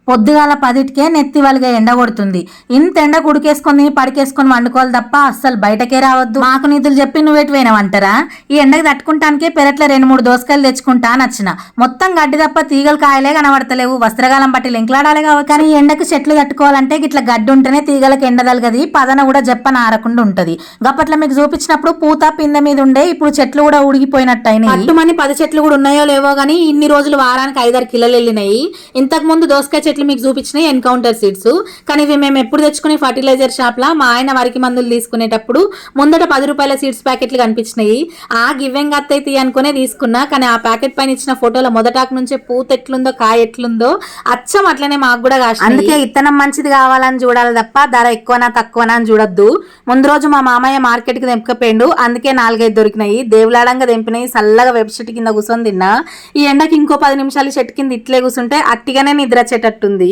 పొద్దుగాల 10కే నెత్తి వలిగే ఎండ కొడుతుంది. ఇంత ఎండ కుడికేసుకొని పడికేసుకొని వండుకోవాలి తప్ప అస్సలు బయటకే రావద్దు. మాకు నీతులు చెప్పి నువ్వెటువైనావంటారా? ఈ ఎండకి తట్టుకుంటానికే పెరట్ల 2-3 దోసకాయలు తెచ్చుకుంటా నచ్చిన. మొత్తం గడ్డి తప్ప తీగలు కాయలే కనబడతలేవు. వస్త్రగాలం బట్టి లెంకులాడాలి కావచ్చు. కానీ ఈ ఎండకు చెట్లు తట్టుకోవాలంటే గిట్ల గడ్డి ఉంటేనే తీగలకు ఎండ తలగది, పదన కూడా చెప్పన ఆరకుండా ఉంటది. గప్పట్ల మీకు చూపించినప్పుడు పూత పిందె మీద ఉండే, ఇప్పుడు చెట్లు కూడా ఉడిగిపోయినట్టయినాయి. అట్టుమని 10 చెట్లు కూడా ఉన్నాయో లేవో గానీ ఇన్ని రోజులు వారానికి 5-6 కిలోలు వెళ్ళినాయి. ఇంతకు ముందు దోసకాయ చెట్లు మీకు చూపించిన ఎన్కౌంటర్ సీడ్స్, కానీ ఇవి మేము ఎప్పుడు తెచ్చుకునే ఫర్టిలైజర్ షాప్ లా మా ఆయన వరికి మందులు తీసుకునేటప్పుడు ముందట 10 రూపాయల సీడ్స్ ప్యాకెట్లు కనిపించినాయి. ఆ గివ్వెంగ్ అత్తైతే అనుకునే తీసుకున్నా, కానీ ఆ ప్యాకెట్ పైన ఇచ్చిన ఫోటోలో మొదటాకు నుంచే పూత ఎట్లుందో కాయ ఎట్లుందో అచ్చం అట్లనే మాకు కూడా కాదు. అందుకే ఇత్తనం మంచిది కావాలని చూడాలి తప్ప ధర ఎక్కువనా తక్కువనా అని చూడొద్దు. ముందు రోజు మా మామయ్య మార్కెట్ కి తెంపకపోయిండు, అందుకే 4-5 దొరికినాయి. దేవులాడంగా తెంపినాయి. చల్లగా వెబ్ చెట్టు కింద కూర్చొని తిన్నా. ఈ ఎండకి ఇంకో 10 నిమిషాలు చెట్టు కింద ఇట్లే కూర్చుంటే అట్టిగానే నిద్ర వచ్చేటట్టుంది.